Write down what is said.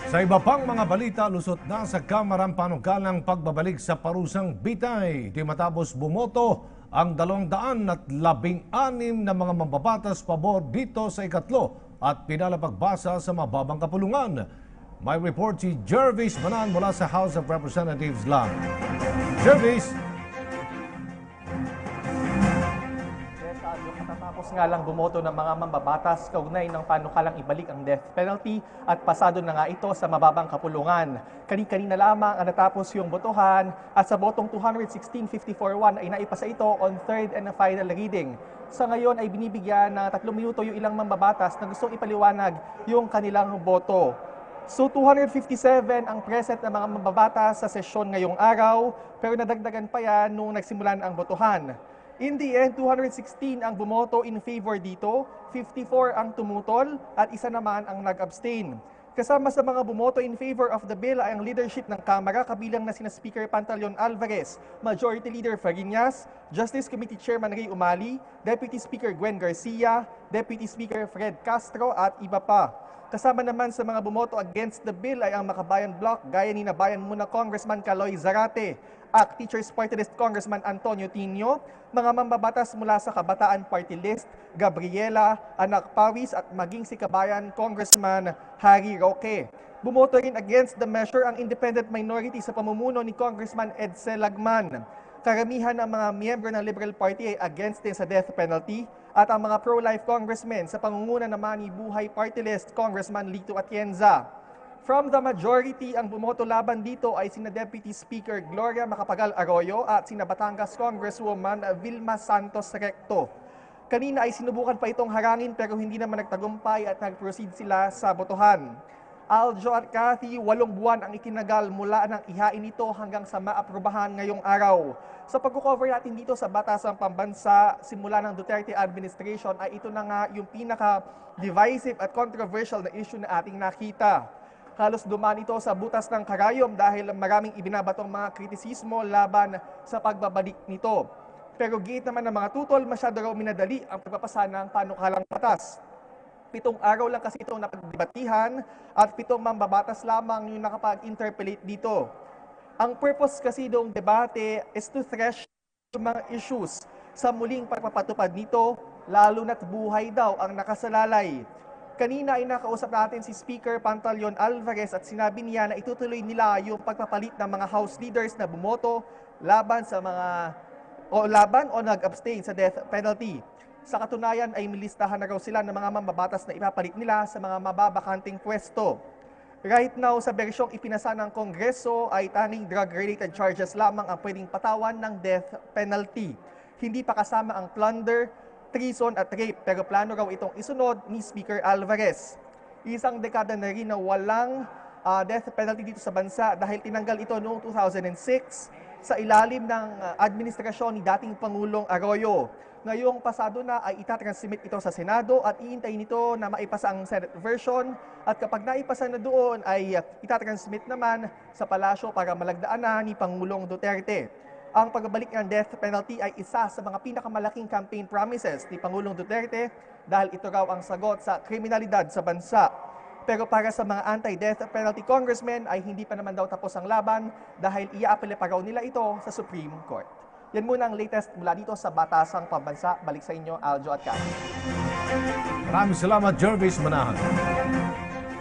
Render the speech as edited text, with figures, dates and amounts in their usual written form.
Sa iba pang mga balita, lusot na sa Kamarang Panukalang pagbabalik sa parusang bitay. Di matapos bumoto ang 216 na mga mambabatas pabor dito sa ikatlo at pinalapagbasa sa mababang kapulungan. May report si Jervis Manan mula sa House of Representatives lang. Jervis! Matapos nga lang bumoto ng mga mambabatas kaugnay ng panukalang ibalik ang death penalty at pasado na nga ito sa mababang kapulungan. Kani-kanina lamang ang natapos yung botohan at sa botong 216-54-1 ay naipasa ito on third and final reading. Sa ngayon ay binibigyan ng 3 minuto yung ilang mambabatas na gustong ipaliwanag yung kanilang boto. So 257 ang present na mga mambabatas sa sesyon ngayong araw, pero nadagdagan pa yan nung nagsimulan ang botohan. In the end, 216 ang bumoto in favor dito, 54 ang tumutol at isa naman ang nag-abstain. Kasama sa mga bumoto in favor of the bill ay ang leadership ng Kamara, kabilang na sina Speaker Pantaleon Alvarez, Majority Leader Fariñas, Justice Committee Chairman Ray Umali, Deputy Speaker Gwen Garcia, Deputy Speaker Fred Castro at iba pa. Kasama naman sa mga bumoto against the bill ay ang Makabayan Bloc, gaya ni Nabayan Muna Congressman Caloy Zarate, ACT Teachers Party List Congressman Antonio Tinio, mga mambabatas mula sa Kabataan Party List, Gabriela, Anak Pawis at maging si Kabayan Congressman Harry Roque. Bumoto rin against the measure ang independent minority sa pamumuno ni Congressman Edsel Lagman. Karamihan ng mga miyembro ng Liberal Party ay against din sa death penalty at ang mga pro-life congressmen sa pangunguna naman ni Buhay Party List Congressman Lito Atienza. From the majority, ang bumoto laban dito ay sina Deputy Speaker Gloria Macapagal Arroyo at sina Batangas Congresswoman Vilma Santos Recto. Kanina ay sinubukan pa itong harangin pero hindi naman nagtagumpay at nag-proceed sila sa botohan. Aljo at Cathy, 8 buwan ang itinagal mula nang ihain ito hanggang sa maaprubahan ngayong araw. Sa pag-cover natin dito sa Batasang Pambansa, simula ng Duterte administration ay ito na nga yung pinaka-divisive at controversial na issue na ating nakita. Halos dumaan ito sa butas ng karayom dahil maraming ibinabatong mga kritisismo laban sa pagbabalik nito. Pero giit naman ng mga tutol, masyado raw minadali ang pagpapasa ng panukalang batas. 7 araw lang kasi itong napagdebatihan at 7 mambabatas lamang yung nakapag-interpellate dito. Ang purpose kasi ng debate is to thresh yung mga issues sa muling pagpapatupad nito, lalo na't buhay daw ang nakasalalay. Kanina ay nakausap natin si Speaker Pantaleon Alvarez at sinabi niya na itutuloy nila yung pagpapalit ng mga House leaders na bumoto laban o nag-abstain sa death penalty. Sa katunayan ay milistahan na raw sila ng mga mambabatas na ipapalit nila sa mga mababakanting pwesto. Right now, sa bersyong ipinasa ng Kongreso ay tanging drug-related charges lamang ang pwedeng patawan ng death penalty. Hindi pa kasama ang plunder, treason at rape, pero plano raw itong isunod ni Speaker Alvarez. Isang dekada na rin na walang death penalty dito sa bansa dahil tinanggal ito noong 2006 sa ilalim ng administrasyon ni dating Pangulong Arroyo. Ngayong pasado na ay itatransmit ito sa Senado at iintayin nito na maipasa ang Senate version at kapag naipasa na doon ay itatransmit naman sa palasyo para malagdaan na ni Pangulong Duterte. Ang pagbabalik ng death penalty ay isa sa mga pinakamalaking campaign promises ni Pangulong Duterte dahil ito raw ang sagot sa kriminalidad sa bansa. Pero para sa mga anti-death penalty congressmen ay hindi pa naman daw tapos ang laban dahil ia-apela pa raw nila ito sa Supreme Court. Yan muna ang latest mula dito sa Batasang Pambansa. Balik sa inyo, Aljo at Cathy. Maraming salamat, Jervis Manahan.